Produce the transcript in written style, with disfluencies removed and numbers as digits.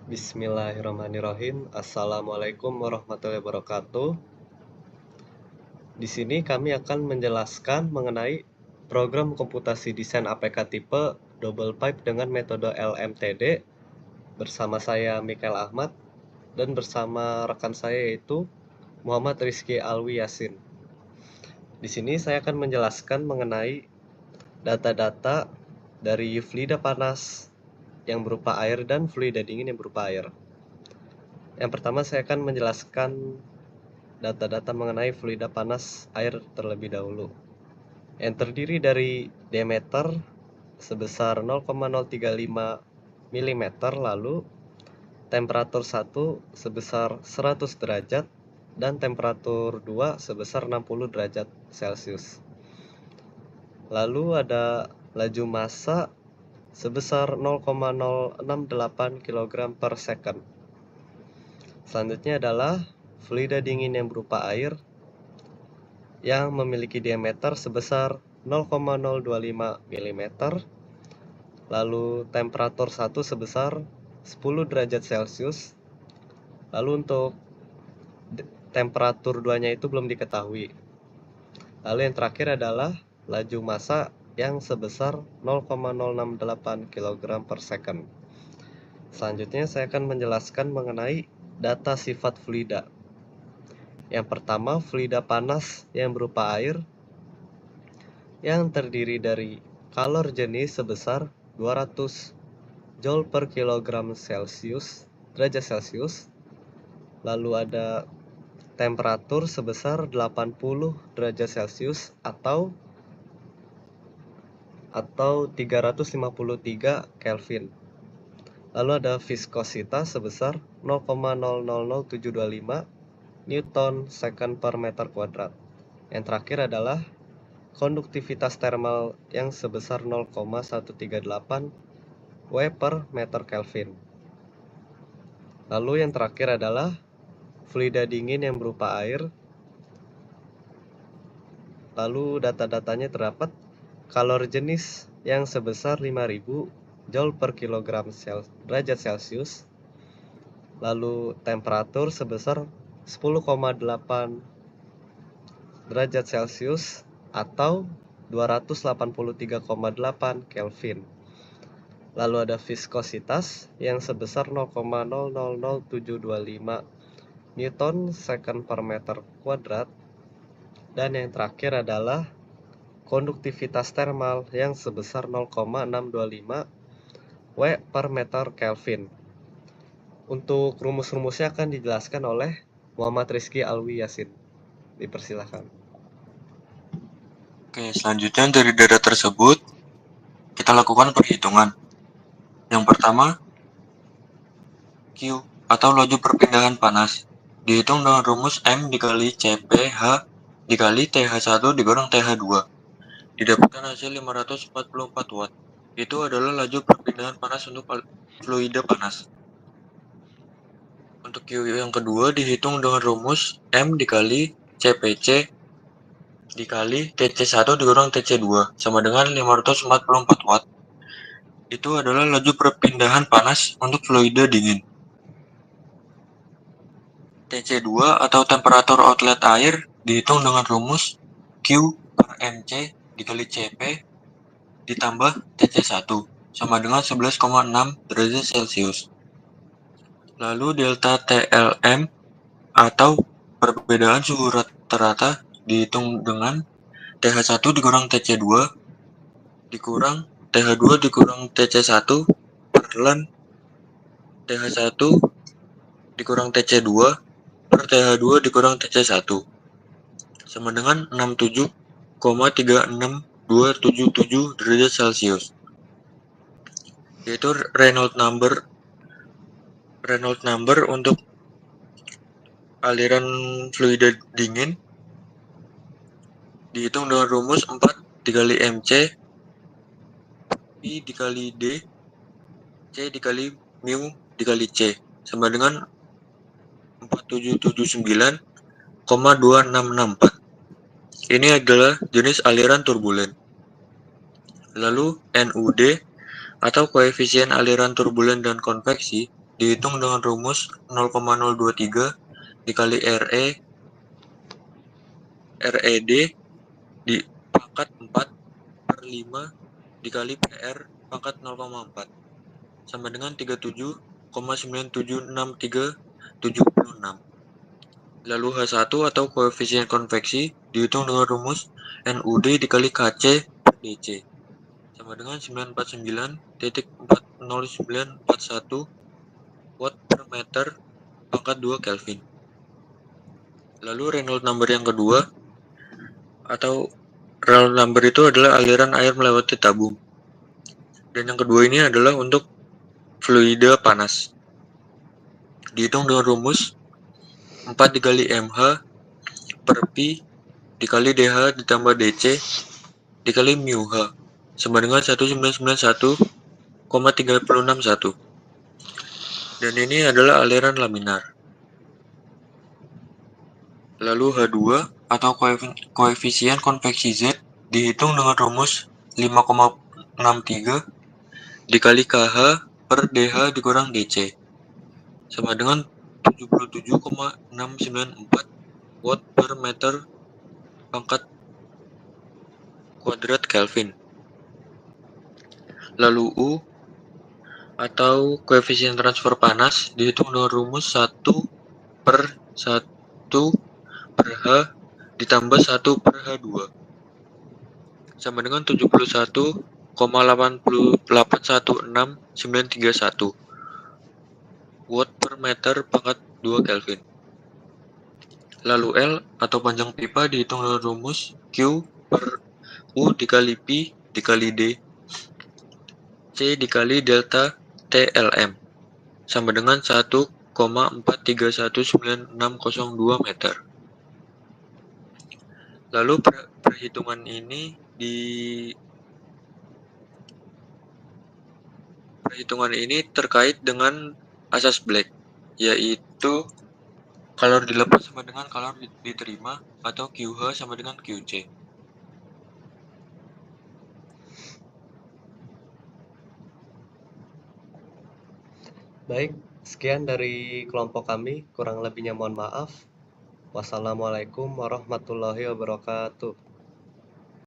Bismillahirrahmanirrahim. Assalamualaikum warahmatullahi wabarakatuh. Di sini kami akan menjelaskan mengenai program komputasi desain APK tipe double pipe dengan metode LMTD bersama saya Mikael Ahmad dan bersama rekan saya yaitu Muhammad Rizky Alwi Yasin. Di sini saya akan menjelaskan mengenai data-data dari fluida panas yang berupa air dan fluida dingin yang berupa air. Yang pertama saya akan menjelaskan data-data mengenai fluida panas air terlebih dahulu, yang terdiri dari diameter sebesar 0,035 mm, lalu temperatur 1 sebesar 100 derajat dan temperatur 2 sebesar 60 derajat Celcius. Lalu ada laju massa sebesar 0,068 kg per second. Selanjutnya adalah fluida dingin yang berupa air yang memiliki diameter sebesar 0,025 mm, lalu temperatur 1 sebesar 10 derajat Celcius, lalu untuk temperatur 2-nya itu belum diketahui. Lalu yang terakhir adalah laju massa yang sebesar 0,068 kg per second. Selanjutnya saya akan menjelaskan mengenai data sifat fluida. Yang pertama, fluida panas yang berupa air yang terdiri dari kalor jenis sebesar 200 Joule per kilogram derajat Celcius, lalu ada temperatur sebesar 80 derajat Celcius atau 353 Kelvin. Lalu ada viskositas sebesar 0,000725 Newton second per meter kuadrat. Yang terakhir adalah konduktivitas thermal yang sebesar 0,138 W per meter Kelvin. Lalu yang terakhir adalah fluida dingin yang berupa air. Lalu data-datanya terdapat kalor jenis yang sebesar 5000 Joule per kilogram derajat Celcius. Lalu temperatur sebesar 10,8 derajat Celcius atau 283,8 Kelvin. Lalu ada viskositas yang sebesar 0,000725 Newton second per meter kuadrat. Dan yang terakhir adalah konduktivitas thermal yang sebesar 0,625 W per meter Kelvin. Untuk rumus-rumusnya akan dijelaskan oleh Muhammad Rizky Alwi Yasin. Dipersilahkan. Oke, selanjutnya dari data tersebut kita lakukan perhitungan. Yang pertama, Q atau laju perpindahan panas dihitung dengan rumus M dikali CPH dikali TH1 dikurang TH2. Didapatkan hasil 544 watt. Itu adalah laju perpindahan panas untuk fluida panas. Untuk Q yang kedua dihitung dengan rumus M dikali CPC dikali TC1 dikurang TC2 sama dengan 544 watt. Itu adalah laju perpindahan panas untuk fluida dingin. TC2 atau temperatur outlet air dihitung dengan rumus Q per MC dikali CP ditambah TC1 sama dengan 11,6 derajat Celcius. Lalu delta TLM atau perbedaan suhu rata-rata dihitung dengan TH1 dikurang TC2 dikurang TH2 dikurang TC1 per ln TH1 dikurang TC2 per TH2 dikurang TC1 sama dengan 67,36277 derajat Celcius. Yaitu Reynolds number untuk aliran fluida dingin dihitung dengan rumus 4 dikali MC Pi dikali D C dikali mu dikali C sama dengan 4779,2664. Ini adalah jenis aliran turbulen. Lalu NUD atau koefisien aliran turbulen dan konveksi dihitung dengan rumus 0,023 dikali RED di pangkat 4/5 dikali PR pangkat 0,4 sama dengan 37,97636. Lalu H1 atau koefisien konveksi dihitung dengan rumus NUD dikali KC per DC sama dengan 949.40941 watt per meter pangkat 2 Kelvin. Lalu Reynolds number yang kedua atau Reynolds number itu adalah aliran air melewati tabung. Dan yang kedua ini adalah untuk fluida panas. Dihitung dengan rumus 4 dikali MH per Pi dikali DH ditambah DC dikali mu H sama dengan 1991,361. Dan ini adalah aliran laminar. Lalu H2 atau koefisien konveksi Z dihitung dengan rumus 5,63 dikali KH per DH dikurang DC sama dengan 77,694 watt per meter pangkat kuadrat Kelvin. Lalu U atau koefisien transfer panas dihitung dengan rumus 1 per 1 per H ditambah 1 per H2 sama dengan 71,8816931 watt per meter pangkat 2 Kelvin. Lalu L atau panjang pipa dihitung dengan rumus Q per U dikali Pi dikali D C dikali delta TLM sama dengan 1,4319602 meter. Lalu perhitungan ini terkait dengan asas Black, yaitu kalor dilepas sama dengan kalor diterima atau QH sama dengan QC. Baik, sekian dari kelompok kami. Kurang lebihnya mohon maaf. Wassalamualaikum warahmatullahi wabarakatuh.